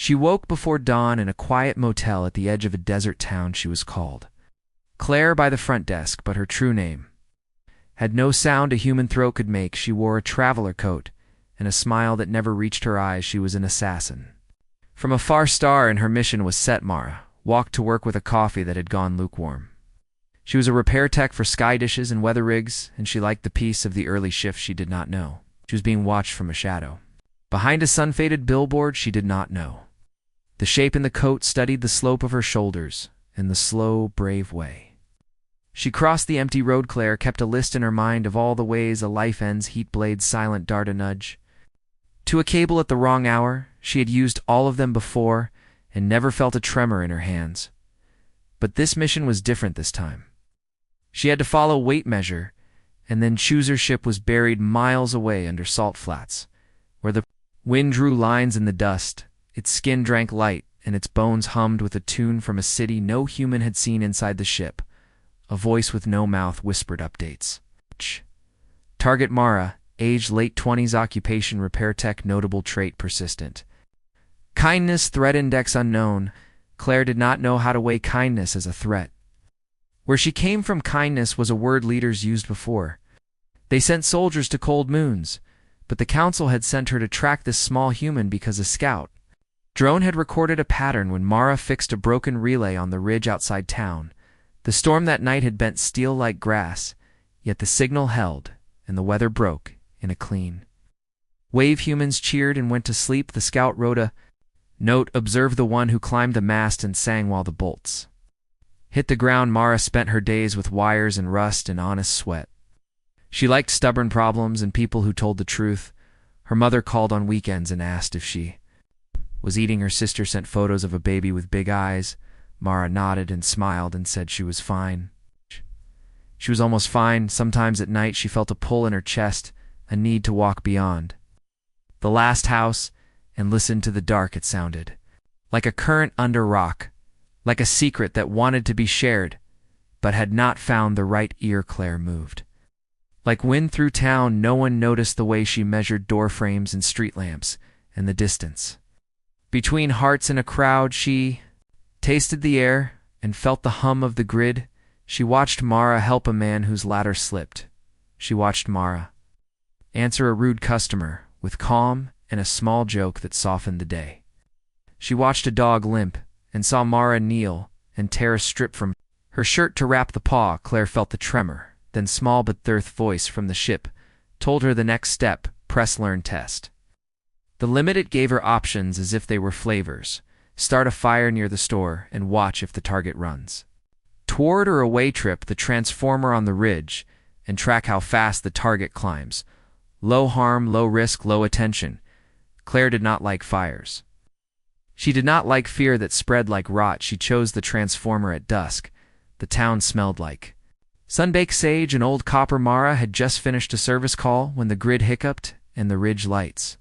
She woke before dawn in a quiet motel at the edge of a desert town. She was called Claire by the front desk, but her true name had no sound a human throat could make. She wore a traveler coat and a smile that never reached her eyes. She was an assassin from a far star, and her mission was set. Mara walked to work with a coffee that had gone lukewarm. She was a repair tech for sky dishes and weather rigs, and she liked the peace of the early shift. She did not know she was being watched from a shadow behind a sun-faded billboard. She did not know the shape in the coat studied the slope of her shoulders in the slow, brave way she crossed the empty road. Claire kept a list in her mind of all the ways a life ends. Heat blades, silent dart, a nudge to a cable at the wrong hour. She had used all of them before and never felt a tremor in her hands. But this mission was different this time. She had to follow weight measure, and then choose. Her ship was buried miles away under salt flats, where the wind drew lines in the dust. Its skin drank light, and its bones hummed with a tune from a city no human had seen. Inside the ship, a voice with no mouth whispered updates. Target Mara, age late 20s, occupation repair tech, notable trait persistent. Kindness, threat index unknown. Claire did not know how to weigh kindness as a threat. Where she came from, kindness was a word leaders used before. They sent soldiers to cold moons, but the council had sent her to track this small human because a scout drone had recorded a pattern when Mara fixed a broken relay on the ridge outside town. The storm that night had bent steel like grass, yet the signal held, and the weather broke in a clean wave. Humans cheered and went to sleep. The scout wrote a note: observe the one who climbed the mast and sang while the bolts hit the ground. Mara spent her days with wires and rust and honest sweat. She liked stubborn problems and people who told the truth. Her mother called on weekends and asked if she was eating. Her sister sent photos of a baby with big eyes. Mara nodded and smiled and said she was fine. She was almost fine. Sometimes at night she felt a pull in her chest, a need to walk beyond the last house and listen to the dark. It sounded like a current under rock, like a secret that wanted to be shared, but had not found the right ear. Claire moved like wind through town. No one noticed the way she measured door frames and street lamps and the distance between hearts in a crowd. She tasted the air and felt the hum of the grid. She watched Mara help a man whose ladder slipped. She watched Mara answer a rude customer with calm and a small joke that softened the day. She watched a dog limp and saw Mara kneel and tear a strip from her shirt to wrap the paw. Claire felt the tremor. Then small but thirth voice from the ship told her the next step: press learn test. The limit it gave her options as if they were flavors. Start a fire near the store and watch if the target runs toward or away. Trip the transformer on the ridge and track how fast the target climbs. Low harm, low risk, low attention. Claire did not like fires. She did not like fear that spread like rot. She chose the transformer at dusk. The town smelled like sunbaked sage and old copper. Mara had just finished a service call when the grid hiccuped and the ridge lights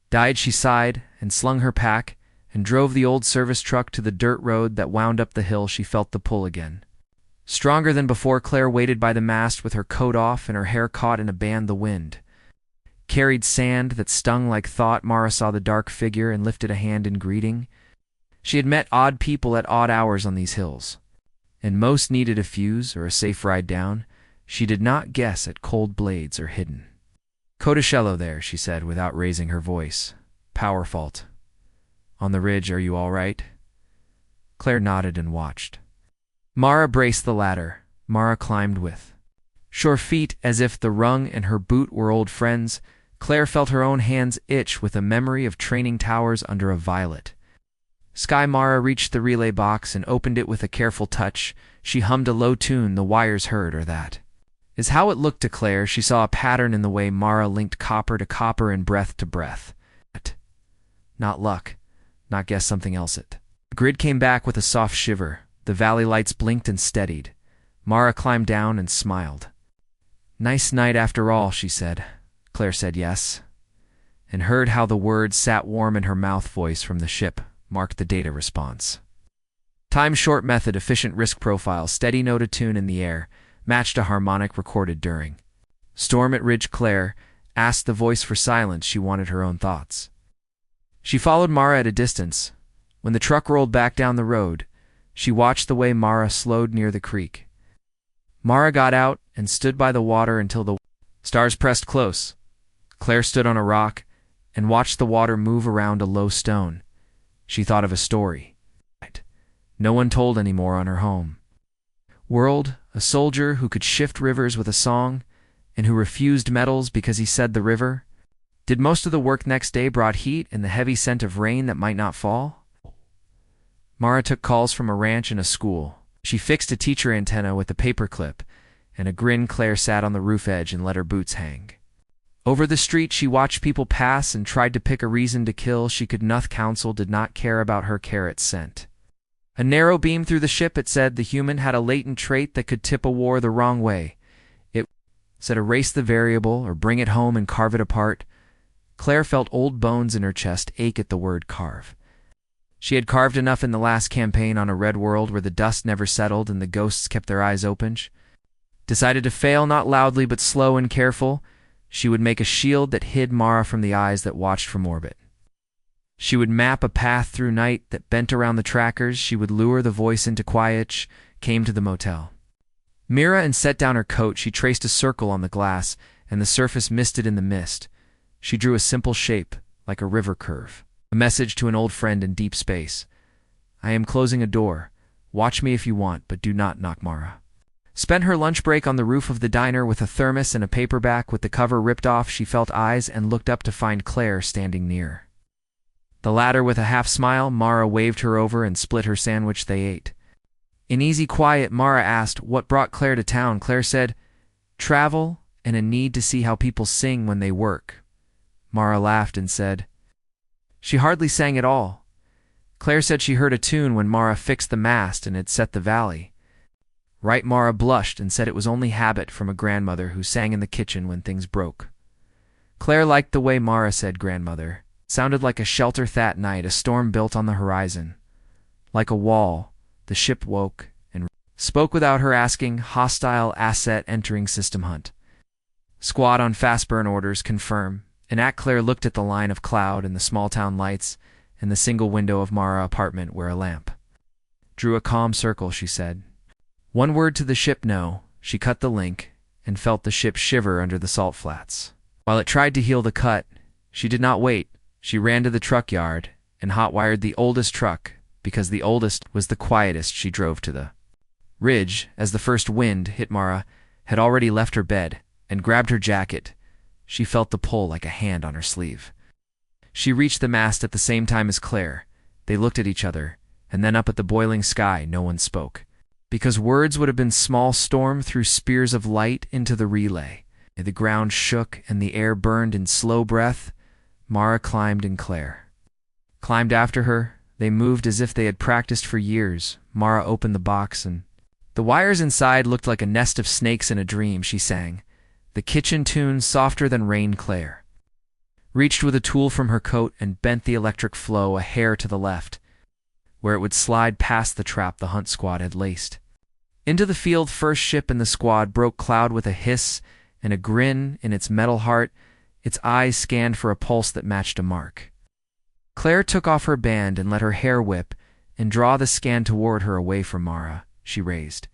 died. She sighed and slung her pack and drove the old service truck to the dirt road that wound up the hill. She felt the pull again, stronger than before. Claire waited by the mast with her coat off and her hair caught in a band. The wind carried sand that stung like thought. Mara saw the dark figure and lifted a hand in greeting. She had met odd people at odd hours on these hills, and most needed a fuse or a safe ride down. She did not guess at cold blades or hidden Codichello there, she said without raising her voice. Power fault on the ridge. Are you all right? Claire nodded and watched. Mara braced the ladder. Mara climbed with sure feet as if the rung and her boot were old friends. Claire felt her own hands itch with a memory of training towers under a violet sky. Mara reached the relay box and opened it with a careful touch. She hummed a low tune the wires heard, or that is how it looked to Claire. She saw a pattern in the way Mara linked copper to copper and breath to breath. Not luck, not guess something else. It. The grid came back with a soft shiver. The valley lights blinked and steadied. Mara climbed down and smiled. Nice night after all, she said. Claire said yes, and heard how the words sat warm in her mouth. Voice from the ship marked the data response. Time short method, efficient risk profile, steady note a tune in the air, matched a harmonic recorded during storm at ridge. Claire asked the voice for silence. She wanted her own thoughts. She followed Mara at a distance. When the truck rolled back down the road, she watched the way Mara slowed near the creek. Mara got out and stood by the water until the stars pressed close. Claire stood on a rock and watched the water move around a low stone. She thought of a story. No one told anymore on her home world, a soldier who could shift rivers with a song and who refused metals because he said the river did most of the work. Next day brought heat and the heavy scent of rain that might not fall. Mara took calls from a ranch and a school. She fixed a teacher antenna with a paperclip, and a grin. Claire sat on the roof edge and let her boots hang. Over the street she watched people pass and tried to pick a reason to kill. She could not. Council did not care about her carrot scent. A narrow beam through the ship, it said the human had a latent trait that could tip a war the wrong way. It said erase the variable or bring it home and carve it apart. Claire felt old bones in her chest ache at the word carve. She had carved enough in the last campaign on a red world where the dust never settled and the ghosts kept their eyes open. Decided to fail, not loudly but slow and careful. She would make a shield that hid Mara from the eyes that watched from orbit. She would map a path through night that bent around the trackers. She would lure the voice into quiet. Came to the motel. Mira and set down her coat. She traced a circle on the glass, and the surface misted in the mist. She drew a simple shape, like a river curve. A message to an old friend in deep space. I am closing a door. Watch me if you want, but do not knock. Mara spent her lunch break on the roof of the diner with a thermos and a paperback with the cover ripped off. She felt eyes and looked up to find Claire standing near. The latter with a half smile. Mara waved her over and split her sandwich. They ate. In easy quiet, Mara asked what brought Claire to town. Claire said, travel and a need to see how people sing when they work. Mara laughed and said, she hardly sang at all. Claire said she heard a tune when Mara fixed the mast and had set the valley. Right. Mara blushed and said it was only habit from a grandmother who sang in the kitchen when things broke. Claire liked the way Mara said grandmother. Sounded like a shelter that night, a storm built on the horizon. Like a wall, the ship woke and spoke without her asking. Hostile asset entering system hunt. Squad on fast burn orders, confirm. And Claire looked at the line of cloud and the small town lights and the single window of Mara apartment where a lamp drew a calm circle. She said, one word to the ship, no. She cut the link and felt the ship shiver under the salt flats. While it tried to heal the cut, she did not wait. She ran to the truck yard and hot-wired the oldest truck because the oldest was the quietest. She drove to the ridge as the first wind hit. Mara had already left her bed and grabbed her jacket. She felt the pull like a hand on her sleeve. She reached the mast at the same time as Claire. They looked at each other, and then up at the boiling sky. No one spoke, because words would have been small. Storm threw spears of light into the relay. The ground shook and the air burned in slow breath. Mara climbed and Claire climbed after her. They moved as if they had practiced for years. Mara opened the box and the wires inside looked like a nest of snakes in a dream. She sang the kitchen tune softer than rain. Claire reached with a tool from her coat and bent the electric flow a hair to the left, where it would slide past the trap the hunt squad had laced. Into the field first ship in the squad broke cloud with a hiss and a grin in its metal heart. Its eyes scanned for a pulse that matched a mark. Claire took off her band and let her hair whip and draw the scan toward her away from Mara. She raised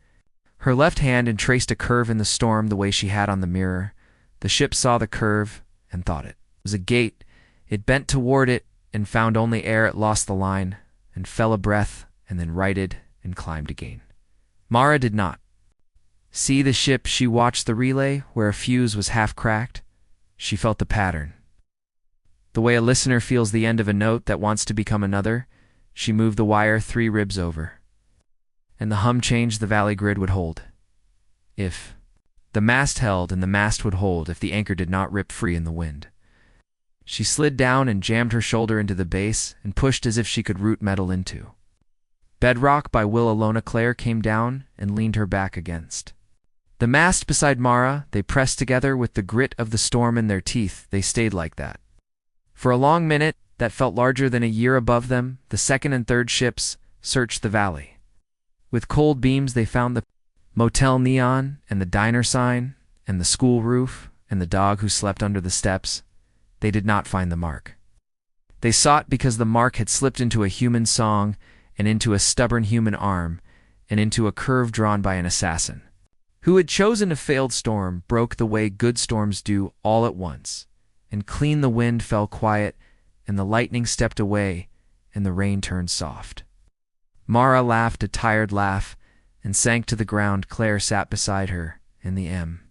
her left hand and traced a curve in the storm the way she had on the mirror. The ship saw the curve and thought it was a gate. It bent toward it and found only air. It lost the line and fell a breath and then righted and climbed again. Mara did not see the ship. She watched the relay where a fuse was half cracked. She felt the pattern. The way a listener feels the end of a note that wants to become another. She moved the wire 3 ribs over, and the hum changed. The valley grid would hold if the mast held, and the mast would hold if the anchor did not rip free in the wind. She slid down and jammed her shoulder into the base and pushed as if she could root metal into bedrock. By will alone, Claire came down and leaned her back against the mast beside Mara. They pressed together with the grit of the storm in their teeth. They stayed like that for a long minute that felt larger than a year. Above them, the second and third ships searched the valley. With cold beams they found the motel neon and the diner sign and the school roof and the dog who slept under the steps. They did not find the mark. They sought because the mark had slipped into a human song, and into a stubborn human arm, and into a curve drawn by an assassin, who had chosen a failed storm, broke the way good storms do all at once, and clean the wind fell quiet, and the lightning stepped away, and the rain turned soft. Mara laughed a tired laugh, and sank to the ground. Claire sat beside her, in the M.